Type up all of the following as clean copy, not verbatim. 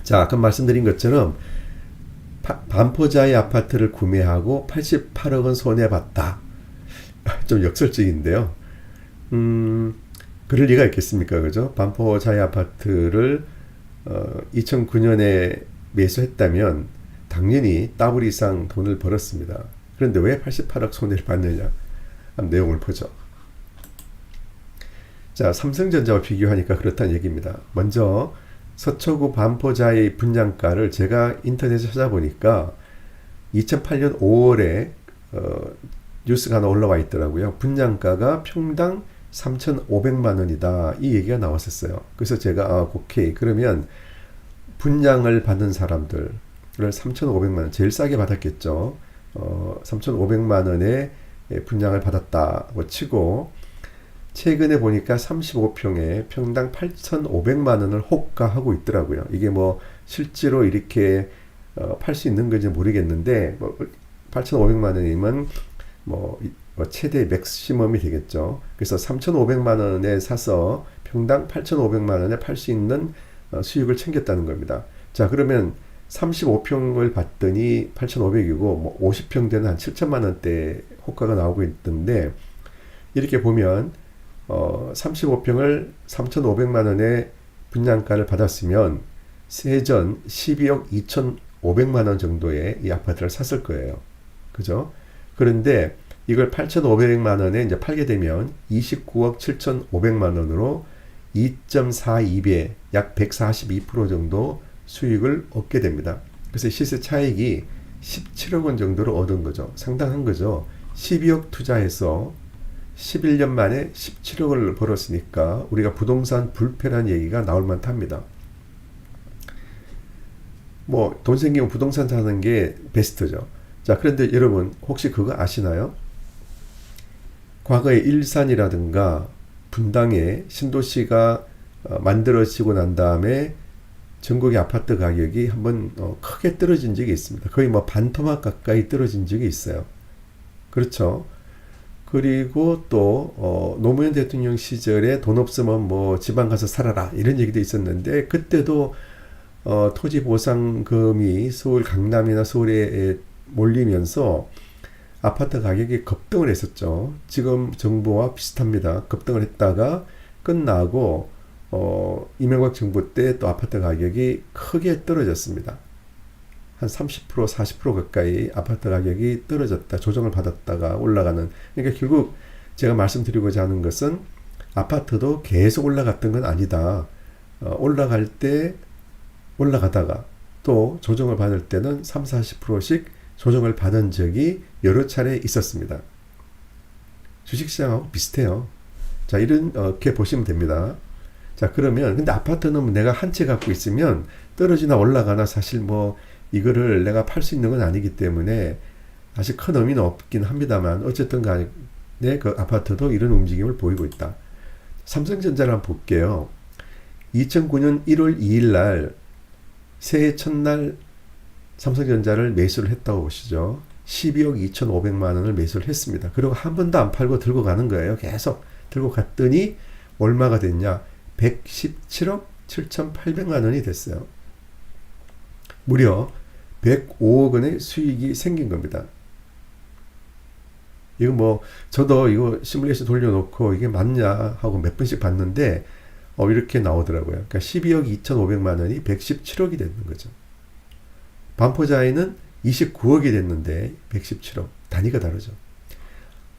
자, 아까 말씀드린 것처럼 반포자의 아파트를 구매하고 88억 원 손해봤다. 좀 역설적인데요. 그럴 리가 있겠습니까? 그죠? 반포자의 아파트를 2009년에 매수했다면 당연히 더블 이상 돈을 벌었습니다. 그런데 왜 88억 손해를 봤느냐? 한번 내용을 보죠. 자, 삼성전자와 비교하니까 그렇다는 얘기입니다. 먼저 서초구 반포자의 분양가를 제가 인터넷에 찾아보니까 2008년 5월에 뉴스가 하나 올라와 있더라고요. 분양가가 평당 3,500만 원이다. 이 얘기가 나왔었어요. 그래서 제가 오케이. 그러면 분양을 받는 사람들을 3,500만 원, 제일 싸게 받았겠죠. 3,500만 원에 분양을 받았다고 치고 최근에 보니까 35평에 평당 8,500만 원을 호가하고 있더라고요. 이게 뭐 실제로 이렇게 팔 수 있는 건지 모르겠는데 8,500만 원이면 뭐 최대 맥시멈이 되겠죠. 그래서 3,500만 원에 사서 평당 8,500만 원에 팔 수 있는 수익을 챙겼다는 겁니다. 자, 그러면 35평을 받더니 8,500이고 뭐 50평 되는 한 7천만 원대 호가가 나오고 있던데 이렇게 보면 35평을 3,500만 원의 분양가를 받았으면 세전 12억 2,500만 원 정도의 이 아파트를 샀을 거예요. 그죠? 그런데 이걸 8,500만 원에 이제 팔게 되면 29억 7,500만 원으로 2.42배, 약 142% 정도 수익을 얻게 됩니다. 그래서 시세 차익이 17억 원 정도를 얻은 거죠. 상당한 거죠. 12억 투자해서 11년 만에 17억을 벌었으니까 우리가 부동산 불패란 얘기가 나올 만합니다. 뭐 돈 생기면 부동산 사는 게 베스트죠. 자, 그런데 여러분 혹시 그거 아시나요? 과거에 일산이라든가 분당에 신도시가 만들어지고 난 다음에 전국의 아파트 가격이 한번 크게 떨어진 적이 있습니다. 거의 뭐 반토막 가까이 떨어진 적이 있어요. 그렇죠. 그리고 또 노무현 대통령 시절에 돈 없으면 뭐 지방 가서 살아라 이런 얘기도 있었는데 그때도 토지 보상금이 서울 강남이나 서울에 몰리면서 아파트 가격이 급등을 했었죠. 지금 정부와 비슷합니다. 급등을 했다가 끝나고 이명박 정부 때 또 아파트 가격이 크게 떨어졌습니다. 한 30% 40% 가까이 아파트 가격이 떨어졌다. 조정을 받았다가 올라가는. 그러니까 결국 제가 말씀드리고자 하는 것은 아파트도 계속 올라갔던 건 아니다. 올라갈 때 올라가다가 또 조정을 받을 때는 3, 40%씩 조정을 받은 적이 여러 차례 있었습니다. 주식시장하고 비슷해요. 자, 이렇게 보시면 됩니다. 자, 그러면 근데 아파트는 내가 한 채 갖고 있으면 떨어지나 올라가나 사실 뭐 이거를 내가 팔 수 있는 건 아니기 때문에 사실 큰 의미는 없긴 합니다만 어쨌든 간에 그 아파트도 이런 움직임을 보이고 있다. 삼성전자를 한번 볼게요. 2009년 1월 2일 날 새해 첫날 삼성전자를 매수를 했다고 보시죠. 12억 2,500만 원을 매수를 했습니다. 그리고 한 번도 안 팔고 들고 가는 거예요. 계속 들고 갔더니 얼마가 됐냐? 117억 7,800만 원이 됐어요. 무려 105억 원의 수익이 생긴 겁니다. 이거 뭐 저도 이거 시뮬레이션 돌려놓고 이게 맞냐 하고 몇 번씩 봤는데 이렇게 나오더라고요. 그러니까 12억 2,500만 원이 117억이 되는 거죠. 반포자에는 29억이 됐는데 117억. 단위가 다르죠.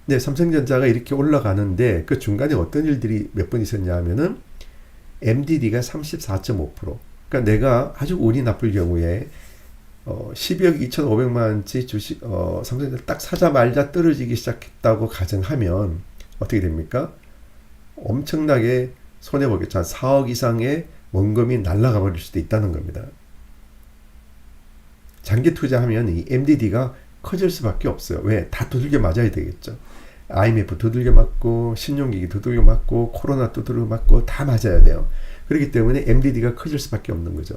근데 삼성전자가 이렇게 올라가는데 그 중간에 어떤 일들이 몇 번 있었냐 하면은 MDD가 34.5%. 그러니까 내가 아주 운이 나쁠 경우에 12억 2,500만 원치 주식 삼성전자 딱 사자마자 떨어지기 시작했다고 가정하면 어떻게 됩니까? 엄청나게 손해보겠죠. 한 4억 이상의 원금이 날아가 버릴 수도 있다는 겁니다. 장기 투자하면 이 MDD가 커질 수밖에 없어요. 왜? 다 두들겨 맞아야 되겠죠. IMF 두들겨 맞고 신용위기 두들겨 맞고 코로나 두들겨 맞고 다 맞아야 돼요. 그렇기 때문에 MDD가 커질 수밖에 없는 거죠.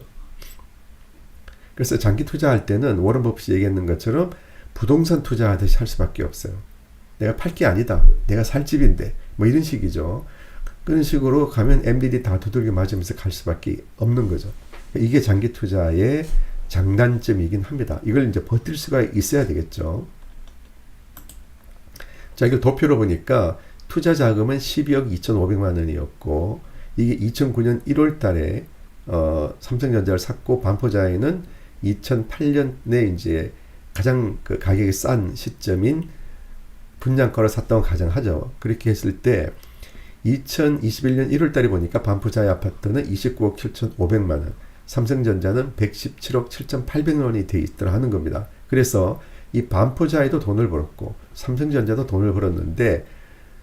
그래서 장기 투자할 때는 워런 버핏이 얘기했는 것처럼 부동산 투자하듯이 할 수밖에 없어요. 내가 팔 게 아니다. 내가 살 집인데 뭐 이런 식이죠. 그런 식으로 가면 MDD 다 두들겨 맞으면서 갈 수밖에 없는 거죠. 이게 장기 투자의 장단점이긴 합니다. 이걸 이제 버틸 수가 있어야 되겠죠. 자, 이걸 도표로 보니까 투자 자금은 12억 2,500만 원이었고, 이게 2009년 1월 달에 삼성전자를 샀고, 반포자에는 2008년에 이제 가장 그 가격이 싼 시점인 분양가를 샀다고 가정하죠. 그렇게 했을 때 2021년 1월 달에 보니까 반포자의 아파트는 29억 7,500만 원, 삼성전자는 117억 7,800원이 돼 있더라 하는 겁니다. 그래서 이 반포자에도 돈을 벌었고 삼성전자도 돈을 벌었는데,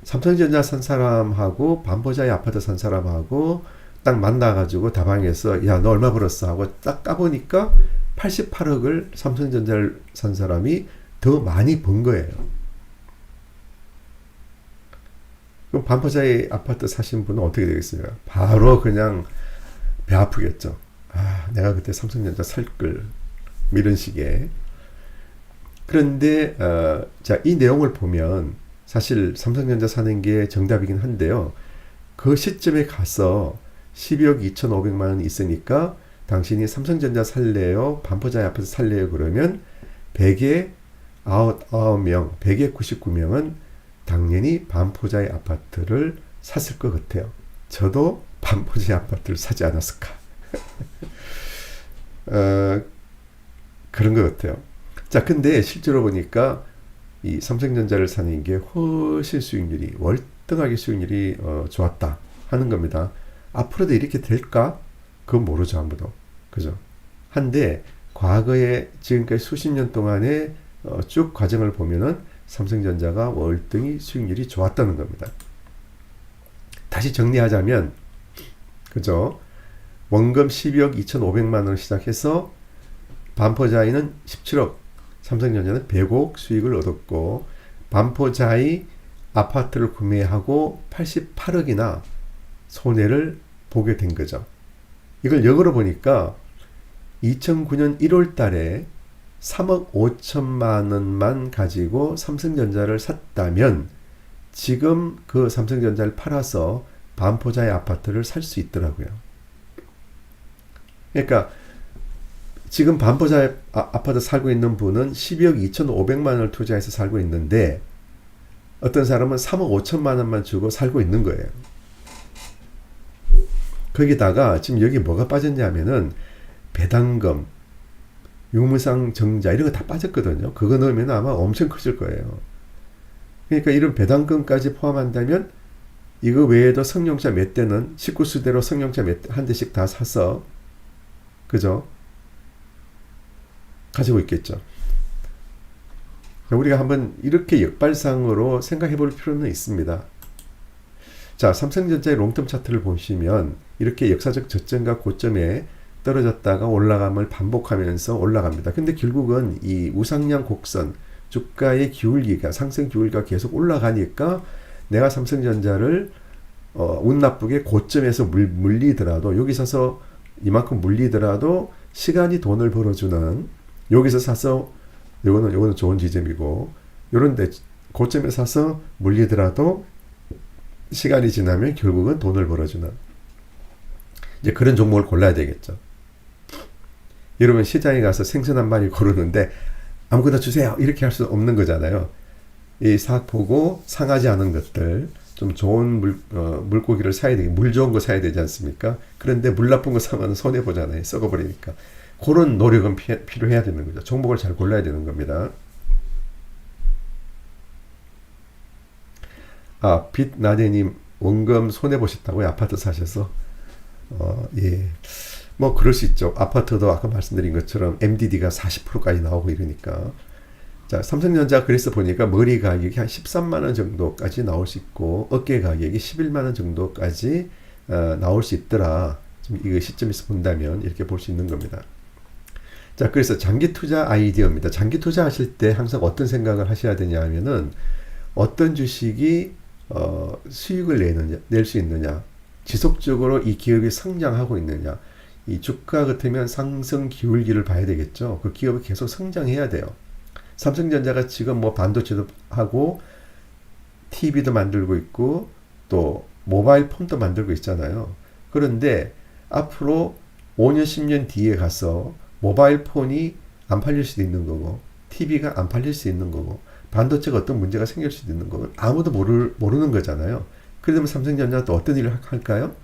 삼성전자 산 사람하고 반포자의 아파트 산 사람하고 딱 만나가지고 다방에서 야, 너 얼마 벌었어? 하고 딱 까보니까 88억을 삼성전자를 산 사람이 더 많이 번 거예요. 그럼 반포자의 아파트 사신 분은 어떻게 되겠어요? 바로 그냥 배 아프겠죠. 아, 내가 그때 삼성전자 살걸, 이런 식의. 그런데 자, 이 내용을 보면 사실 삼성전자 사는 게 정답이긴 한데요. 그 시점에 가서 12억 2,500만 원이 있으니까 당신이 삼성전자 살래요? 반포자의 아파트 살래요? 그러면 100에 99명, 100에 99명은 당연히 반포자의 아파트를 샀을 것 같아요. 저도 반포자의 아파트를 사지 않았을까. 그런 것 같아요. 자, 근데 실제로 보니까 이 삼성전자를 사는 게 훨씬 수익률이, 월등하게 수익률이 좋았다 하는 겁니다. 앞으로도 이렇게 될까? 그건 모르죠, 아무도. 그죠? 한데 과거에 지금까지 수십 년 동안의 쭉 과정을 보면은 삼성전자가 월등히 수익률이 좋았다는 겁니다. 다시 정리하자면, 그죠? 원금 12억 2,500만 원을 시작해서 반포자이는 17억, 삼성전자는 100억 수익을 얻었고, 반포자이 아파트를 구매하고 88억이나 손해를 보게 된 거죠. 이걸 역으로 보니까 2009년 1월 달에 3억 5천만 원만 가지고 삼성전자를 샀다면 지금 그 삼성전자를 팔아서 반포자의 아파트를 살 수 있더라고요. 그러니까 지금 반포자의 아파트 살고 있는 분은 12억 2,500만 원을 투자해서 살고 있는데, 어떤 사람은 3억 5천만 원만 주고 살고 있는 거예요. 거기다가 지금 여기 뭐가 빠졌냐면은 배당금, 유무상 정자 이런 거 다 빠졌거든요. 그거 넣으면 아마 엄청 커질 거예요. 그러니까 이런 배당금까지 포함한다면 이거 외에도 승용차 몇 대는 식구수대로 승용차 한 대씩 다 사서, 그죠? 가지고 있겠죠. 우리가 한번 이렇게 역발상으로 생각해 볼 필요는 있습니다. 자, 삼성전자의 롱텀 차트를 보시면 이렇게 역사적 저점과 고점에 떨어졌다가 올라감을 반복하면서 올라갑니다. 근데 결국은 이 우상향 곡선, 주가의 기울기가, 상승 기울기가 계속 올라가니까 내가 삼성전자를 운 나쁘게 고점에서 물리더라도, 여기 서서 이만큼 물리더라도 시간이 돈을 벌어주는, 여기서 사서 요거는 좋은 지점이고, 요런데 고점에 사서 물리더라도 시간이 지나면 결국은 돈을 벌어주는, 이제 그런 종목을 골라야 되겠죠. 여러분 시장에 가서 생선 한 마리 고르는데 아무거나 주세요 이렇게 할 수 없는 거잖아요. 이 싹 보고 상하지 않은 것들, 좀 좋은 물고기를 사야 되게, 물 좋은 거 사야 되지 않습니까? 그런데 물 나쁜 거 사면 손해 보잖아요. 썩어버리니까. 그런 노력은 필요해야 되는 거죠. 종목을 잘 골라야 되는 겁니다. 아, 빛나대님 원금 손해 보셨다고요? 아파트 사셔서? 예. 뭐 그럴 수 있죠. 아파트도 아까 말씀드린 것처럼 MDD가 40%까지 나오고 이러니까. 자, 삼성전자 그래서 보니까 머리 가격이 한 13만 원 정도까지 나올 수 있고, 어깨 가격이 11만 원 정도까지 나올 수 있더라. 좀 이거 시점에서 본다면 이렇게 볼 수 있는 겁니다. 자, 그래서 장기 투자 아이디어입니다. 장기 투자 하실 때 항상 어떤 생각을 하셔야 되냐 하면은, 어떤 주식이 수익을 낼 수 있느냐, 지속적으로 이 기업이 성장하고 있느냐. 이 주가 같으면 상승 기울기를 봐야 되겠죠. 그 기업이 계속 성장해야 돼요. 삼성전자가 지금 뭐 반도체도 하고 TV도 만들고 있고 또 모바일 폰도 만들고 있잖아요. 그런데 앞으로 5년, 10년 뒤에 가서 모바일 폰이 안 팔릴 수도 있는 거고, TV가 안 팔릴 수 있는 거고, 반도체가 어떤 문제가 생길 수도 있는 거고, 아무도 모르는 거잖아요. 그러면 삼성전자는 또 어떤 일을 할까요?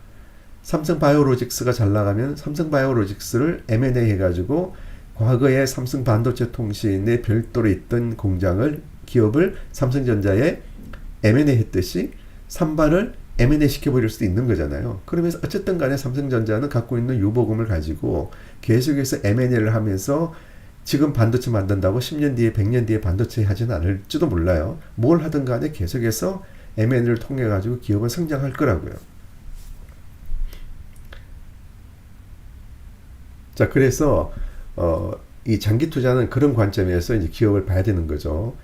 삼성바이오로직스가 잘 나가면 삼성바이오로직스를 M&A 해가지고 과거에 삼성 반도체 통신에 별도로 있던 기업을 삼성전자에 M&A 했듯이 삼바를 M&A 시켜버릴 수도 있는 거잖아요. 그러면서 어쨌든 간에 삼성전자는 갖고 있는 유보금을 가지고 계속해서 M&A를 하면서 지금 반도체 만든다고 10년 뒤에 100년 뒤에 반도체 하지는 않을지도 몰라요. 뭘 하든 간에 계속해서 M&A를 통해 가지고 기업은 성장할 거라고요. 자, 그래서 이 장기 투자는 그런 관점에서 이제 기업을 봐야 되는 거죠.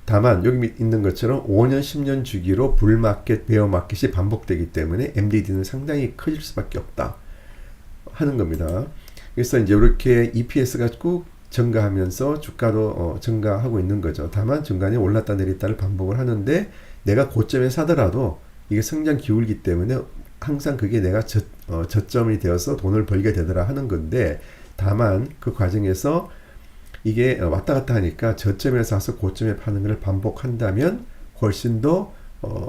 다만 여기 있는 것처럼 5년, 10년 주기로 불마켓, 베어마켓이 반복되기 때문에 MDD는 상당히 커질 수밖에 없다 하는 겁니다. 그래서 이제 이렇게 EPS가 꾹 증가하면서 주가도 증가하고 있는 거죠. 다만 중간에 올랐다 내렸다를 반복을 하는데 내가 고점에 사더라도 이게 성장 기울기 때문에 항상 그게 내가 저점이 되어서 돈을 벌게 되더라 하는 건데, 다만 그 과정에서 이게 왔다 갔다 하니까 저점에 사서 고점에 파는 것을 반복한다면 훨씬 더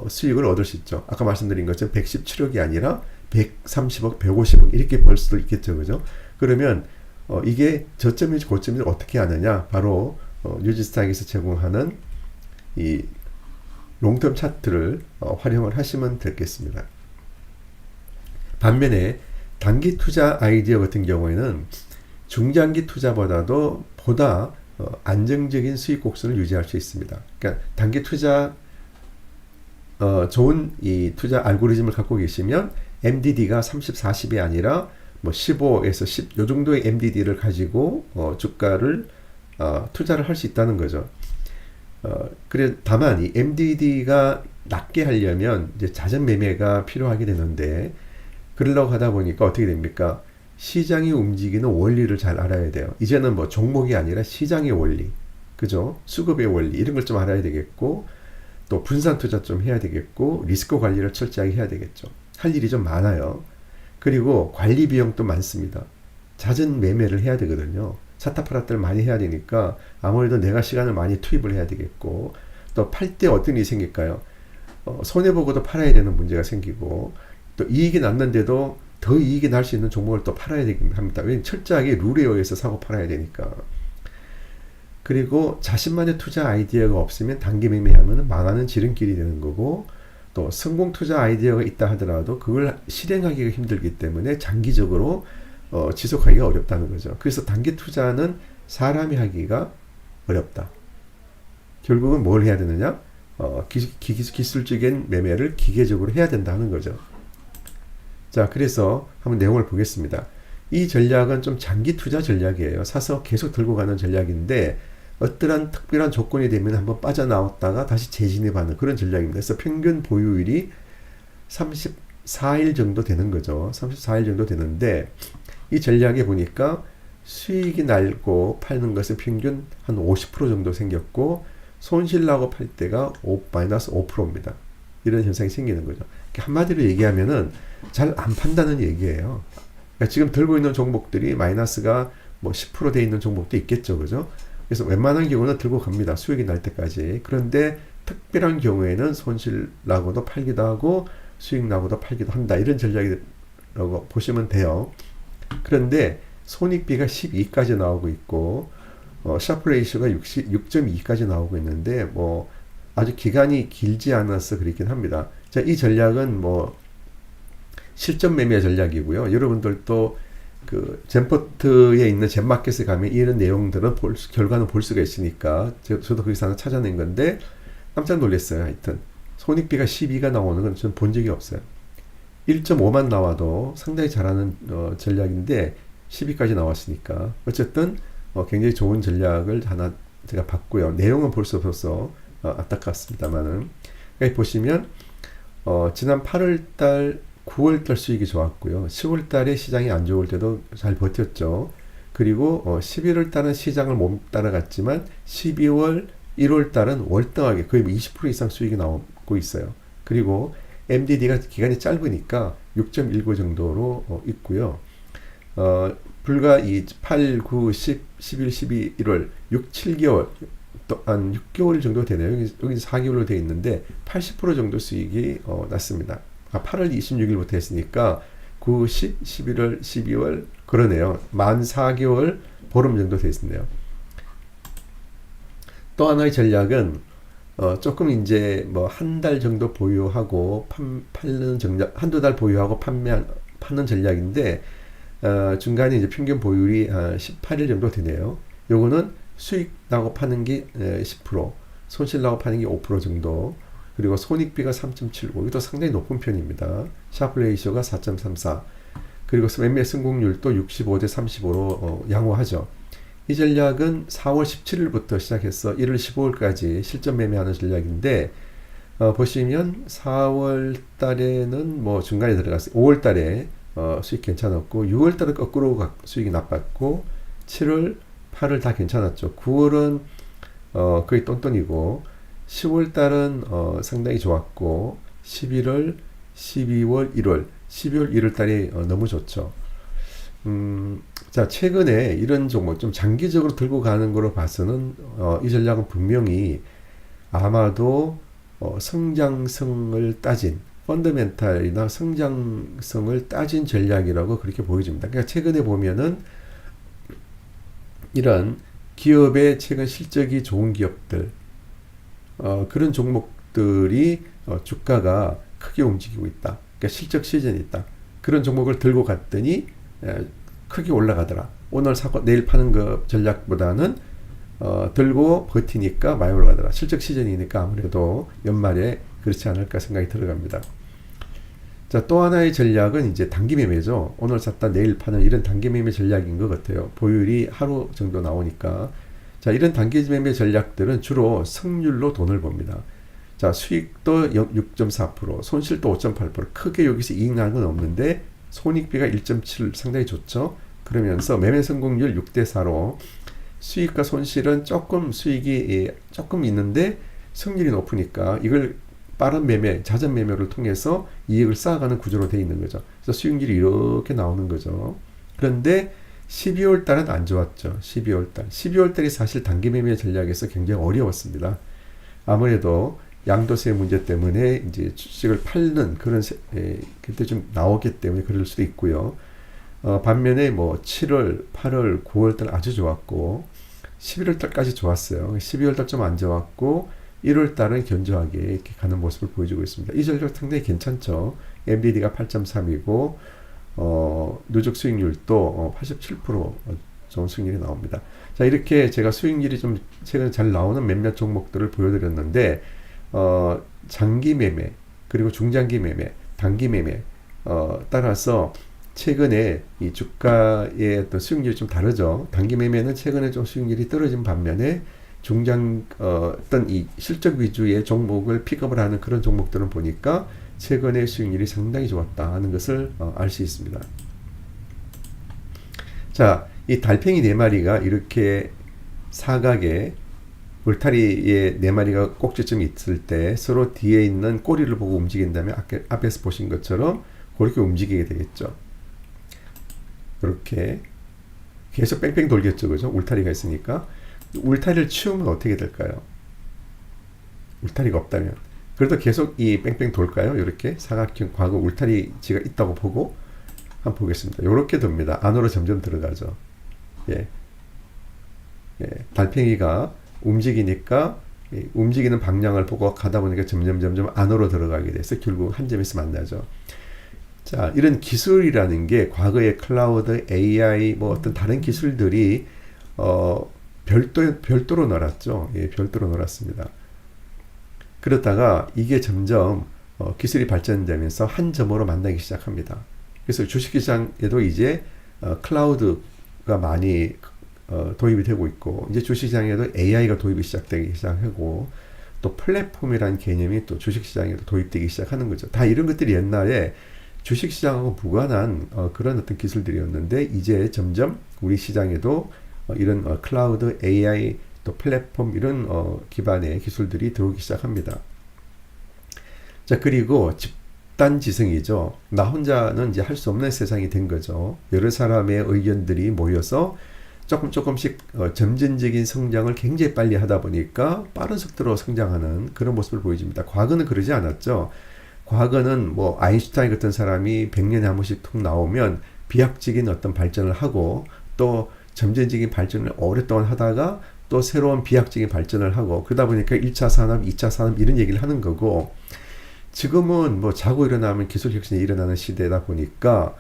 수익을 얻을 수 있죠. 아까 말씀드린 것처럼 117억이 아니라 130억, 150억 이렇게 벌 수도 있겠죠. 그죠? 그러면 이게 저점인지 고점인지 어떻게 아느냐? 바로 뉴지스탁에서 제공하는 이 롱텀 차트를 활용을 하시면 되겠습니다. 반면에 단기 투자 아이디어 같은 경우에는 중장기 투자보다도 보다 안정적인 수익 곡선을 유지할 수 있습니다. 그러니까 단기 투자 좋은 이 투자 알고리즘을 갖고 계시면 MDD가 30, 40이 아니라 뭐 15에서 10 요 정도의 MDD를 가지고 주가를 투자를 할 수 있다는 거죠. 그래 다만 이 MDD가 낮게 하려면 이제 자전 매매가 필요하게 되는데, 그러려고 하다 보니까 어떻게 됩니까? 시장이 움직이는 원리를 잘 알아야 돼요. 이제는 뭐 종목이 아니라 시장의 원리, 그죠? 수급의 원리 이런 걸 좀 알아야 되겠고, 또 분산 투자 좀 해야 되겠고, 리스크 관리를 철저하게 해야 되겠죠. 할 일이 좀 많아요. 그리고 관리 비용도 많습니다. 잦은 매매를 해야 되거든요. 사타 팔았다를 많이 해야 되니까 아무래도 내가 시간을 많이 투입을 해야 되겠고, 또 팔 때 어떤 일이 생길까요? 손해보고도 팔아야 되는 문제가 생기고, 또 이익이 났는데도 더 이익이 날 수 있는 종목을 또 팔아야 되긴 합니다. 왜냐면 철저하게 룰에 의해서 사고 팔아야 되니까. 그리고 자신만의 투자 아이디어가 없으면 단기 매매하면 망하는 지름길이 되는 거고, 또 성공 투자 아이디어가 있다 하더라도 그걸 실행하기가 힘들기 때문에 장기적으로 지속하기가 어렵다는 거죠. 그래서 단기 투자는 사람이 하기가 어렵다. 결국은 뭘 해야 되느냐? 기술적인 매매를 기계적으로 해야 된다는 거죠. 자, 그래서 한번 내용을 보겠습니다. 이 전략은 좀 장기 투자 전략이에요. 사서 계속 들고 가는 전략인데, 어떠한 특별한 조건이 되면 한번 빠져나왔다가 다시 재진입하는 그런 전략입니다. 그래서 평균 보유일이 34일 정도 되는 거죠. 34일 정도 되는데, 이 전략에 보니까 수익이 날고 파는 것은 평균 한 50% 정도 생겼고, 손실 나고 팔 때가 마이너스 5%입니다. 이런 현상이 생기는 거죠. 한마디로 얘기하면은 잘 안 판다는 얘기예요. 그러니까 지금 들고 있는 종목들이 마이너스가 뭐 10% 돼 있는 종목도 있겠죠. 그죠? 그래서 웬만한 경우는 들고 갑니다. 수익이 날 때까지. 그런데 특별한 경우에는 손실 나고도 팔기도 하고 수익 나고도 팔기도 한다. 이런 전략이라고 보시면 돼요. 그런데 손익비가 12까지 나오고 있고, 샤프 레이쇼가 6.2까지 나오고 있는데, 뭐 아주 기간이 길지 않아서 그렇긴 합니다. 자, 이 전략은 뭐 실전 매매 전략이고요. 여러분들도 그 젠포트에 있는 젠마켓에 가면 이런 내용들은 결과는 볼 수가 있으니까 저도 거기서 하나 찾아낸 건데 깜짝 놀랐어요. 하여튼 손익비가 12가 나오는 건 저는 본 적이 없어요. 1.5만 나와도 상당히 잘하는 전략인데 12까지 나왔으니까 어쨌든 굉장히 좋은 전략을 하나 제가 봤고요. 내용은 볼 수 없어서 안타깝습니다만은, 여기 보시면 지난 8월달 9월달 수익이 좋았고요. 10월달에 시장이 안 좋을 때도 잘 버텼죠. 그리고 11월달은 시장을 못 따라갔지만 12월, 1월달은 월등하게 거의 20% 이상 수익이 나오고 있어요. 그리고 MDD가 기간이 짧으니까 6.19 정도로 있고요. 불과 이 8, 9, 10, 11, 12, 1월 6, 7개월 또 한 6개월 정도 되네요. 여기 4개월로 되어 있는데 80% 정도 수익이 났습니다. 8월 26일부터 했으니까 9, 10, 11월, 12월 그러네요. 만 4개월 보름 정도 되어 있네요. 또 하나의 전략은 조금 이제 뭐 한 달 정도 보유하고 팔는 전략, 한두 달 보유하고 파는 전략인데 중간에 이제 평균 보유율이 18일 정도 되네요. 요거는 수익 나고 파는 게 10%, 손실 나고 파는 게 5% 정도, 그리고 손익비가 3.75, 이것도 상당히 높은 편입니다. 샤프 레이쇼가 4.34, 그리고 매매 성공률도 65대 35로 양호하죠. 이 전략은 4월 17일부터 시작해서 1월 15일까지 실전 매매하는 전략인데 보시면 4월 달에는 뭐 중간에 들어갔어요. 5월 달에 수익 괜찮았고 6월 달에 거꾸로 수익이 나빴고 7월, 8월 다 괜찮았죠. 9월은 거의 똔똔이고 10월 달은 상당히 좋았고 11월, 12월, 1월, 12월, 1월 달이 너무 좋죠. 자, 최근에 이런 종목 좀 장기적으로 들고 가는 거로 봐서는 이 전략은 분명히 아마도 성장성을 따진 펀더멘탈이나 성장성을 따진 전략이라고 그렇게 보여집니다. 그러니까 최근에 보면은 이런 기업의 최근 실적이 좋은 기업들 그런 종목들이 주가가 크게 움직이고 있다. 그러니까 실적 시즌이 있다. 그런 종목을 들고 갔더니 크게 올라가더라. 오늘 사고 내일 파는 거 전략보다는 들고 버티니까 많이 올라가더라. 실적 시즌이니까 아무래도 연말에 그렇지 않을까 생각이 들어갑니다. 자, 또 하나의 전략은 이제 단기 매매죠. 오늘 샀다 내일 파는 이런 단기 매매 전략인 것 같아요. 보유율이 하루 정도 나오니까. 자, 이런 단기 매매 전략들은 주로 승률로 돈을 법니다. 자, 수익도 6.4%, 손실도 5.8%, 크게 여기서 이익 나는 건 없는데 손익비가 1.7 상당히 좋죠. 그러면서 매매 성공률 6대 4로 수익과 손실은 조금 수익이 조금 있는데 승률이 높으니까 이걸 빠른 매매, 잦은 매매를 통해서 이익을 쌓아가는 구조로 되어 있는 거죠. 그래서 수익률이 이렇게 나오는 거죠. 그런데 12월 달은 안 좋았죠. 12월 달. 12월 달이 사실 단기 매매 전략에서 굉장히 어려웠습니다. 아무래도 양도세 문제 때문에 이제 주식을 팔는 그런 그때 좀 나오기 때문에 그럴 수도 있고요. 반면에 뭐 7월, 8월, 9월 달 아주 좋았고 11월 달까지 좋았어요. 12월 달 좀 안 좋았고 1월 달은 견조하게 이렇게 가는 모습을 보여주고 있습니다. 이 전략 상당히 괜찮죠. MBD가 8.3이고 누적 수익률도 87% 좋은 수익률이 나옵니다. 자, 이렇게 제가 수익률이 좀 최근에 잘 나오는 몇몇 종목들을 보여드렸는데 장기 매매 그리고 중장기 매매, 단기 매매 따라서 최근에 이 주가의 어떤 수익률이 좀 다르죠. 단기 매매는 최근에 좀 수익률이 떨어진 반면에 중장 어떤 이 실적 위주의 종목을 픽업을 하는 그런 종목들은 보니까 최근에 수익률이 상당히 좋았다 하는 것을 알 수 있습니다. 자, 이 달팽이 4마리가 이렇게 사각에 울타리에 4마리가 꼭지점이 있을 때 서로 뒤에 있는 꼬리를 보고 움직인다면 앞에서 보신 것처럼 그렇게 움직이게 되겠죠. 이렇게 계속 뺑뺑 돌겠죠. 그죠? 울타리가 있으니까. 울타리를 치우면 어떻게 될까요? 울타리가 없다면. 그래도 계속 이 뺑뺑 돌까요? 이렇게 사각형 과거 울타리지가 있다고 보고 한번 보겠습니다. 이렇게 됩니다. 안으로 점점 들어가죠. 예. 예. 달팽이가 움직이니까 움직이는 방향을 보고 가다 보니까 점점 안으로 들어가게 돼서 결국 한 점에서 만나죠. 자, 이런 기술이라는 게 과거의 클라우드, AI, 뭐 어떤 다른 기술들이 별도로 놀았죠. 예, 별도로 놀았습니다. 그러다가 이게 점점 기술이 발전되면서 한 점으로 만나기 시작합니다. 그래서 주식시장에도 이제 클라우드가 많이 도입이 되고 있고, 이제 주식시장에도 AI가 도입이 시작되기 시작하고, 또 플랫폼이라는 개념이 또 주식시장에도 도입되기 시작하는 거죠. 다 이런 것들이 옛날에 주식시장하고 무관한 그런 어떤 기술들이었는데, 이제 점점 우리 시장에도 이런 클라우드, AI, 또 플랫폼 이런 기반의 기술들이 들어오기 시작합니다. 자, 그리고 집단지성이죠. 나 혼자는 이제 할 수 없는 세상이 된 거죠. 여러 사람의 의견들이 모여서 조금씩 점진적인 성장을 굉장히 빨리 하다 보니까 빠른 속도로 성장하는 그런 모습을 보여줍니다. 과거는 그러지 않았죠. 과거는 뭐 아인슈타인 같은 사람이 100년에 한 번씩 툭 나오면 비약적인 어떤 발전을 하고 또 점진적인 발전을 오랫동안 하다가 또 새로운 비약적인 발전을 하고 그러다 보니까 1차 산업, 2차 산업 이런 얘기를 하는 거고 지금은 뭐 자고 일어나면 기술혁신이 일어나는 시대다 보니까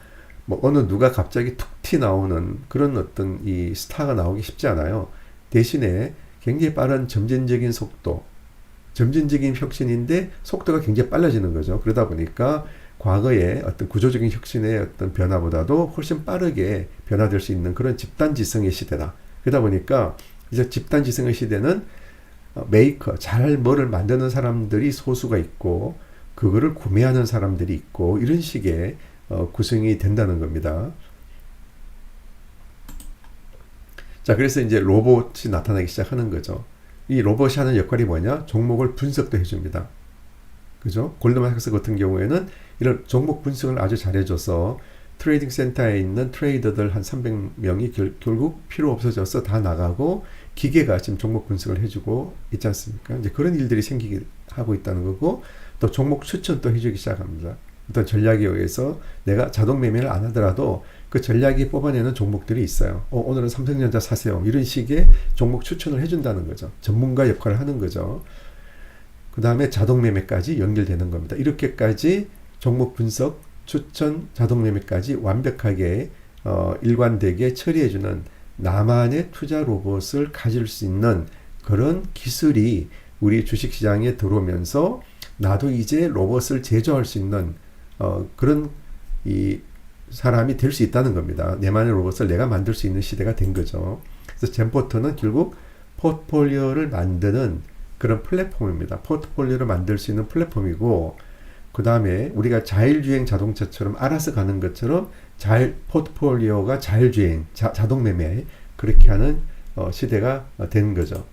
뭐 어느 누가 갑자기 툭 튀 나오는 그런 어떤 이 스타가 나오기 쉽지 않아요. 대신에 굉장히 빠른 점진적인 속도, 점진적인 혁신인데 속도가 굉장히 빨라지는 거죠. 그러다 보니까 과거의 어떤 구조적인 혁신의 어떤 변화보다도 훨씬 빠르게 변화될 수 있는 그런 집단지성의 시대다. 그러다 보니까 이제 집단지성의 시대는 메이커, 잘 뭐를 만드는 사람들이 소수가 있고 그거를 구매하는 사람들이 있고 이런 식의 구성이 된다는 겁니다. 자, 그래서 이제 로봇이 나타나기 시작하는 거죠. 이 로봇이 하는 역할이 뭐냐? 종목을 분석도 해줍니다. 그죠? 골드만삭스 같은 경우에는 이런 종목 분석을 아주 잘해줘서 트레이딩 센터에 있는 트레이더들 한 300명이 결국 필요 없어져서 다 나가고 기계가 지금 종목 분석을 해주고 있지 않습니까? 이제 그런 일들이 생기게 하고 있다는 거고 또 종목 추천도 해주기 시작합니다. 어떤 전략에 의해서 내가 자동 매매를 안 하더라도 그 전략이 뽑아내는 종목들이 있어요. 오늘은 삼성전자 사세요. 이런 식의 종목 추천을 해준다는 거죠. 전문가 역할을 하는 거죠. 그 다음에 자동 매매까지 연결되는 겁니다. 이렇게까지 종목 분석, 추천, 자동 매매까지 완벽하게 일관되게 처리해주는 나만의 투자 로봇을 가질 수 있는 그런 기술이 우리 주식시장에 들어오면서 나도 이제 로봇을 제조할 수 있는 그런 이 사람이 될 수 있다는 겁니다. 내만의 로봇을 내가 만들 수 있는 시대가 된 거죠. 그래서 젠포터는 결국 포트폴리오를 만드는 그런 플랫폼입니다. 포트폴리오를 만들 수 있는 플랫폼이고 그 다음에 우리가 자율주행 자동차처럼 알아서 가는 것처럼 포트폴리오가 자율주행, 자동 매매 그렇게 하는 시대가 된 거죠.